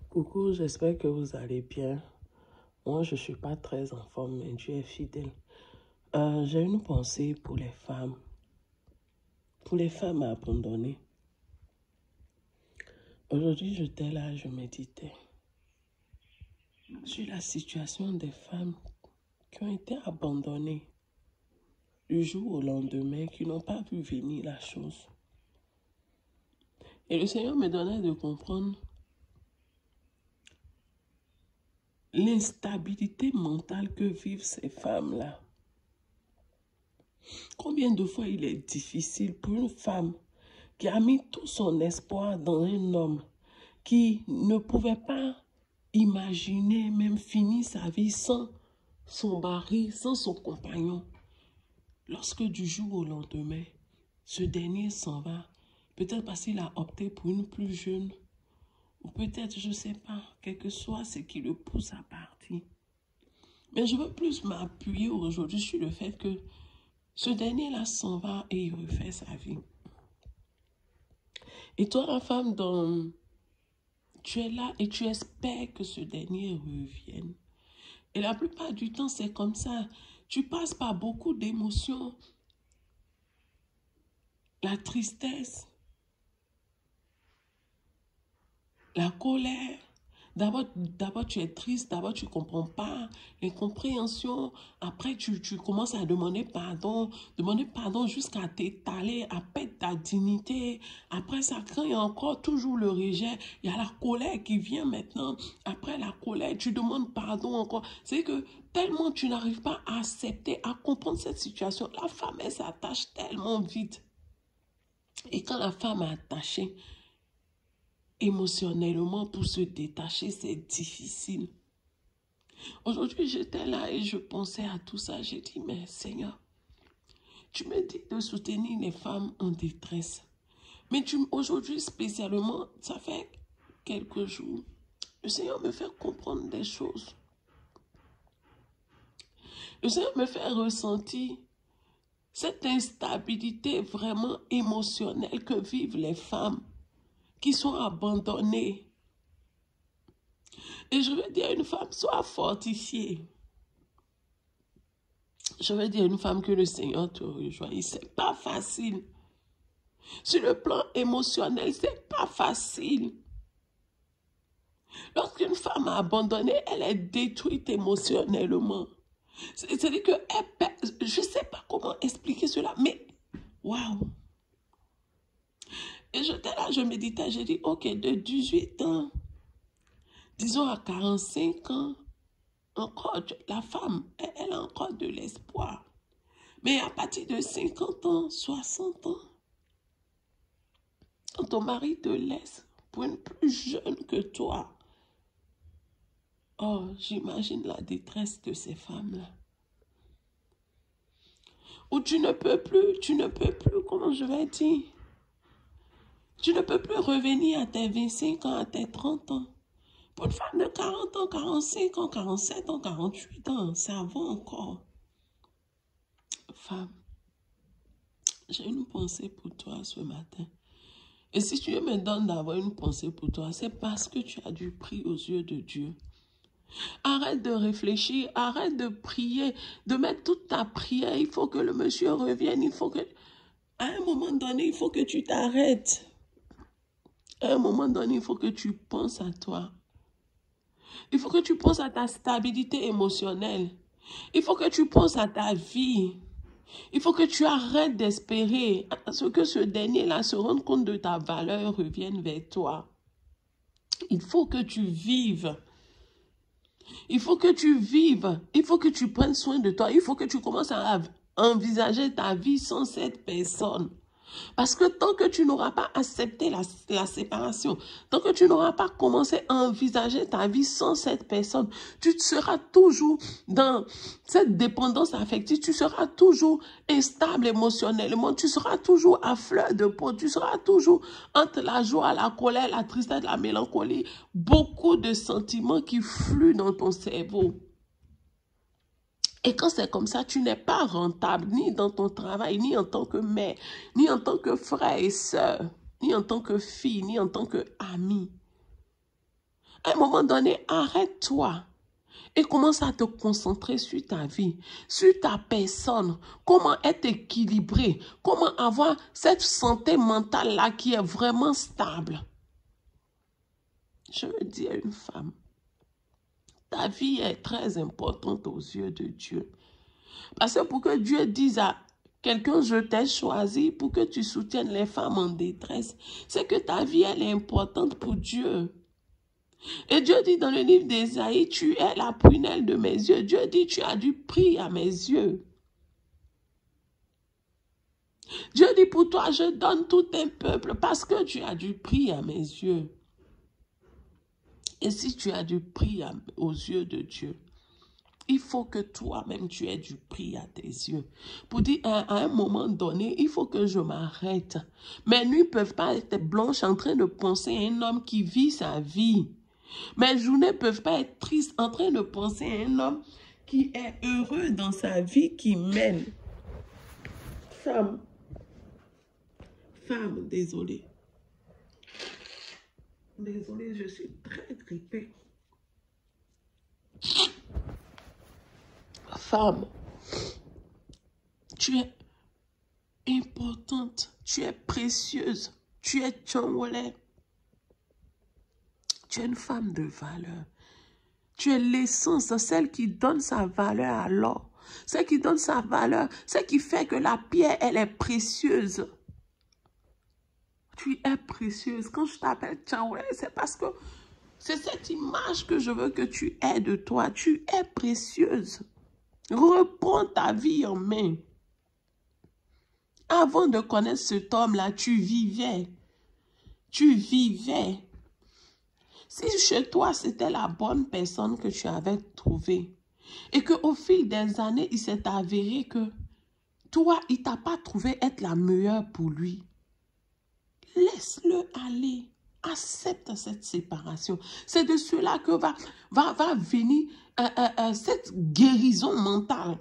Coucou, j'espère que vous allez bien. Moi, je ne suis pas très en forme, mais Dieu est fidèle. J'ai une pensée pour les femmes abandonnées. Aujourd'hui, j'étais là, je méditais sur la situation des femmes qui ont été abandonnées du jour au lendemain, qui n'ont pas vu venir la chose. Et le Seigneur me donnait de comprendre l'instabilité mentale que vivent ces femmes-là. Combien de fois il est difficile pour une femme qui a mis tout son espoir dans un homme qui ne pouvait pas imaginer même finir sa vie sans son mari, sans son compagnon. Lorsque du jour au lendemain, ce dernier s'en va, peut-être parce qu'il a opté pour une plus jeune, ou peut-être, je ne sais pas, quel que soit ce qui le pousse à partir. Mais je veux plus m'appuyer aujourd'hui sur le fait que ce dernier-là s'en va et il refait sa vie. Et toi, la femme, tu es là et tu espères que ce dernier revienne. Et la plupart du temps, c'est comme ça. Tu passes par beaucoup d'émotions. La tristesse, la colère. D'abord, tu es triste, d'abord, tu ne comprends pas. L'incompréhension. Après, tu commences à demander pardon jusqu'à t'étaler, à perdre ta dignité. Après ça, quand il y a encore toujours le rejet, il y a la colère qui vient maintenant. Après la colère, tu demandes pardon encore. C'est que tellement tu n'arrives pas à accepter, à comprendre cette situation. La femme, elle s'attache tellement vite. Et quand la femme est attachée, émotionnellement, pour se détacher, c'est difficile. Aujourd'hui, j'étais là et je pensais à tout ça. J'ai dit, mais Seigneur, tu me dis de soutenir les femmes en détresse. Mais aujourd'hui, spécialement, ça fait quelques jours, le Seigneur me fait comprendre des choses. Le Seigneur me fait ressentir cette instabilité vraiment émotionnelle que vivent les femmes qui sont abandonnées. Et je veux dire à une femme, sois fortifiée. Je veux dire à une femme que le Seigneur te rejoigne. C'est pas facile. Sur le plan émotionnel, c'est pas facile. Lorsqu'une femme est abandonnée, elle est détruite émotionnellement. C'est-à-dire que, je ne sais pas comment expliquer cela, mais waouh! Et j'étais là, je méditais, j'ai dit, ok, de 18 ans, disons à 45 ans, encore, la femme, elle a encore de l'espoir. Mais à partir de 50 ans, 60 ans, quand ton mari te laisse pour une plus jeune que toi, oh, j'imagine la détresse de ces femmes-là. Où tu ne peux plus, comment je vais dire, tu ne peux plus revenir à tes 25 ans, à tes 30 ans. Pour une femme de 40 ans, 45 ans, 47 ans, 48 ans, ça va encore. Femme, j'ai une pensée pour toi ce matin. Et si tu me donnes d'avoir une pensée pour toi, c'est parce que tu as du prix aux yeux de Dieu. Arrête de réfléchir, arrête de prier, de mettre toute ta prière. Il faut que le monsieur revienne, il faut que... À un moment donné, il faut que tu t'arrêtes. À un moment donné, il faut que tu penses à toi. Il faut que tu penses à ta stabilité émotionnelle. Il faut que tu penses à ta vie. Il faut que tu arrêtes d'espérer à ce que ce dernier-là se rende compte de ta valeur, revienne vers toi. Il faut que tu vives. Il faut que tu vives. Il faut que tu prennes soin de toi. Il faut que tu commences à envisager ta vie sans cette personne. Parce que tant que tu n'auras pas accepté la séparation, tant que tu n'auras pas commencé à envisager ta vie sans cette personne, tu seras toujours dans cette dépendance affective, tu seras toujours instable émotionnellement, tu seras toujours à fleur de peau, tu seras toujours entre la joie, la colère, la tristesse, la mélancolie, beaucoup de sentiments qui fluent dans ton cerveau. Et quand c'est comme ça, tu n'es pas rentable, ni dans ton travail, ni en tant que mère, ni en tant que frère et sœur, ni en tant que fille, ni en tant qu'ami. À un moment donné, arrête-toi et commence à te concentrer sur ta vie, sur ta personne, comment être équilibré, comment avoir cette santé mentale-là qui est vraiment stable. Je veux dire à une femme, ta vie est très importante aux yeux de Dieu. Parce que pour que Dieu dise à quelqu'un, je t'ai choisi pour que tu soutiennes les femmes en détresse, c'est que ta vie, elle est importante pour Dieu. Et Dieu dit dans le livre d'Ésaïe, tu es la prunelle de mes yeux. Dieu dit, tu as du prix à mes yeux. Dieu dit, pour toi, je donne tout un peuple parce que tu as du prix à mes yeux. Et si tu as du prix aux yeux de Dieu, il faut que toi-même, tu aies du prix à tes yeux. Pour dire, à un moment donné, il faut que je m'arrête. Mes nuits ne peuvent pas être blanches en train de penser à un homme qui vit sa vie. Mes journées ne peuvent pas être tristes en train de penser à un homme qui est heureux dans sa vie, qui mène. Femme, désolée. Désolée, je suis très grippée. Femme, tu es importante, tu es précieuse, tu es tchonwole. Tu es une femme de valeur. Tu es l'essence, celle qui donne sa valeur à l'or. Celle qui donne sa valeur, celle qui fait que la pierre, elle est précieuse. Tu es précieuse. Quand je t'appelle tchonwole, c'est parce que c'est cette image que je veux que tu aies de toi. Tu es précieuse. Reprends ta vie en main. Avant de connaître cet homme-là, tu vivais. Tu vivais. Si chez toi, c'était la bonne personne que tu avais trouvée et qu'au fil des années, il s'est avéré que toi, il ne t'a pas trouvé être la meilleure pour lui, laisse-le aller. Accepte cette séparation. C'est de cela que va venir cette guérison mentale.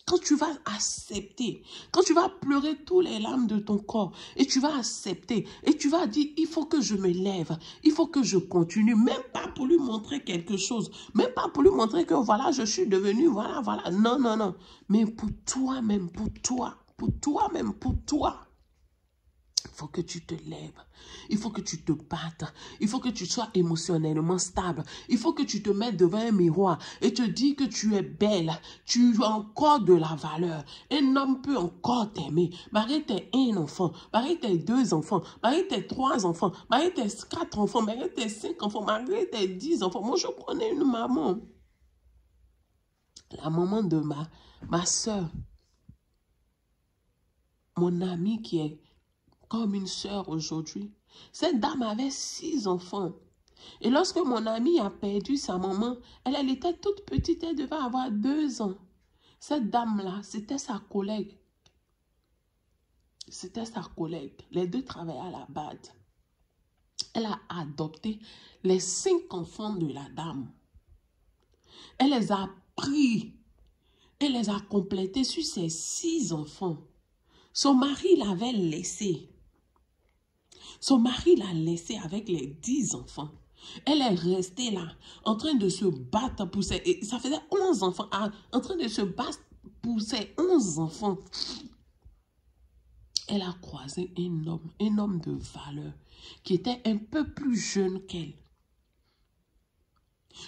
Quand tu vas accepter, quand tu vas pleurer tous les larmes de ton corps et tu vas accepter et tu vas dire, il faut que je me lève, il faut que je continue, même pas pour lui montrer quelque chose, même pas pour lui montrer que voilà, je suis devenu, voilà, non, non, non, mais pour toi-même, pour toi-même, pour toi. Il faut que tu te lèves, il faut que tu te battes, il faut que tu sois émotionnellement stable, il faut que tu te mettes devant un miroir et te dis que tu es belle, tu as encore de la valeur. Un homme peut encore t'aimer, malgré tes 1 enfant, malgré tes 2 enfants, malgré tes 3 enfants, malgré tes 4 enfants, malgré tes 5 enfants, malgré tes 10 enfants. Moi, je connais une maman, la maman de ma soeur, mon amie qui est comme une sœur aujourd'hui. Cette dame avait 6 enfants. Et lorsque mon amie a perdu sa maman, elle était toute petite, elle devait avoir 2 ans. Cette dame-là, c'était sa collègue. C'était sa collègue. Les deux travaillaient à la BAD. Elle a adopté les 5 enfants de la dame. Elle les a pris. Elle les a complétés sur ses 6 enfants. Son mari l'avait laissé. Son mari l'a laissé avec les 10 enfants. Elle est restée là, en train de se battre pour ses... Et ça faisait 11 enfants, en train de se battre pour ses 11 enfants. Elle a croisé un homme de valeur, qui était un peu plus jeune qu'elle.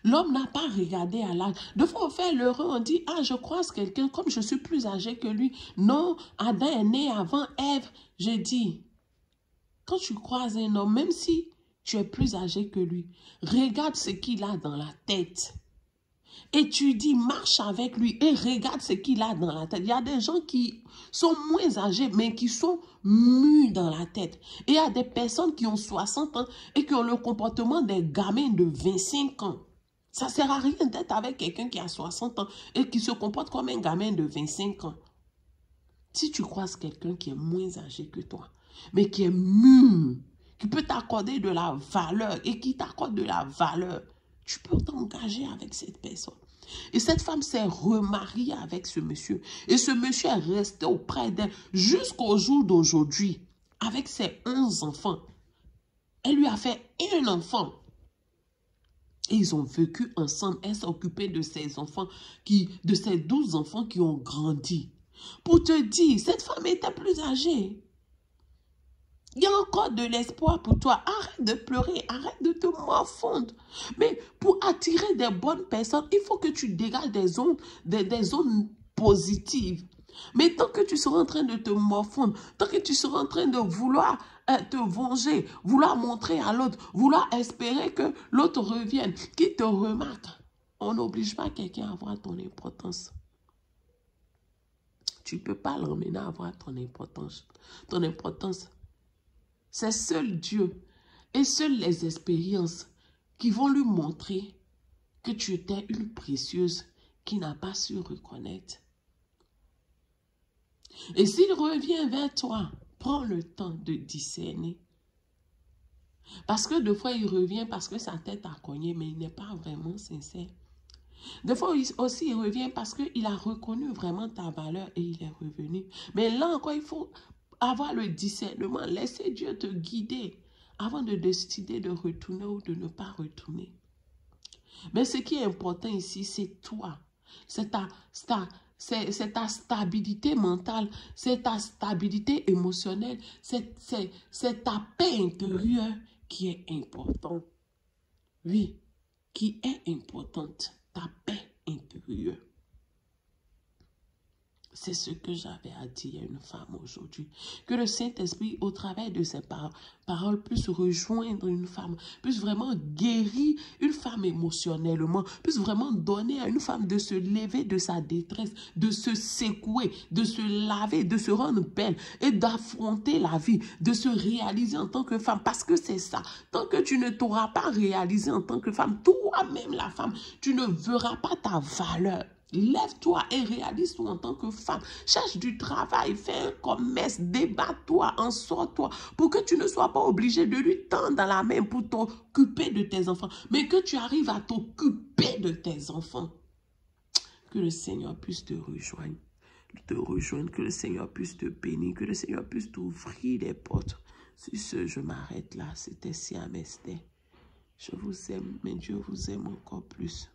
L'homme n'a pas regardé à l'âge. De fois, on fait l'heureux, on dit, ah, je croise quelqu'un, comme je suis plus âgé que lui. Non, Adam est né avant Ève. J'ai dit, quand tu croises un homme, même si tu es plus âgé que lui, regarde ce qu'il a dans la tête. Et tu dis, marche avec lui et regarde ce qu'il a dans la tête. Il y a des gens qui sont moins âgés, mais qui sont mûrs dans la tête. Et il y a des personnes qui ont 60 ans et qui ont le comportement des gamins de 25 ans. Ça ne sert à rien d'être avec quelqu'un qui a 60 ans et qui se comporte comme un gamin de 25 ans. Si tu croises quelqu'un qui est moins âgé que toi, mais qui est mûr, qui peut t'accorder de la valeur et qui t'accorde de la valeur, tu peux t'engager avec cette personne. Et cette femme s'est remariée avec ce monsieur. Et ce monsieur est resté auprès d'elle jusqu'au jour d'aujourd'hui, avec ses 11 enfants. Elle lui a fait 1 enfant. Et ils ont vécu ensemble. Elle s'est occupée de ses enfants, de ses 12 enfants qui ont grandi. Pour te dire, cette femme était plus âgée. Il y a encore de l'espoir pour toi. Arrête de pleurer, arrête de te morfondre. Mais pour attirer des bonnes personnes, il faut que tu dégages des zones positives. Mais tant que tu seras en train de te morfondre, tant que tu seras en train de vouloir te venger, vouloir montrer à l'autre, vouloir espérer que l'autre revienne, qu'il te remarque, on n'oblige pas quelqu'un à avoir ton importance. Tu ne peux pas l'emmener à avoir ton importance. Ton importance, c'est seul Dieu et seules les expériences qui vont lui montrer que tu étais une précieuse qui n'a pas su reconnaître. Et s'il revient vers toi, prends le temps de discerner. Parce que des fois, il revient parce que sa tête a cogné, mais il n'est pas vraiment sincère. Des fois aussi, il revient parce qu'il a reconnu vraiment ta valeur et il est revenu. Mais là encore, il faut avoir le discernement. Laisser Dieu te guider avant de décider de retourner ou de ne pas retourner. Mais ce qui est important ici, c'est toi. C'est ta stabilité mentale, c'est ta stabilité émotionnelle, c'est ta paix intérieure qui est importante. Oui, qui est importante, ta paix intérieure. C'est ce que j'avais à dire à une femme aujourd'hui. Que le Saint-Esprit, au travers de ses paroles, puisse rejoindre une femme, puisse vraiment guérir une femme émotionnellement, puisse vraiment donner à une femme de se lever de sa détresse, de se secouer, de se laver, de se rendre belle et d'affronter la vie, de se réaliser en tant que femme. Parce que c'est ça. Tant que tu ne t'auras pas réalisé en tant que femme, toi-même la femme, tu ne verras pas ta valeur. Lève-toi et réalise-toi en tant que femme. Cherche du travail, fais un commerce, débat-toi, en sors-toi, pour que tu ne sois pas obligé de lui tendre la main pour t'occuper de tes enfants, mais que tu arrives à t'occuper de tes enfants. Que le Seigneur puisse te rejoindre, que le Seigneur puisse te bénir, que le Seigneur puisse t'ouvrir les portes. Sur ce, je m'arrête là. C'était Siam Esther. Je vous aime, mais Dieu vous aime encore plus.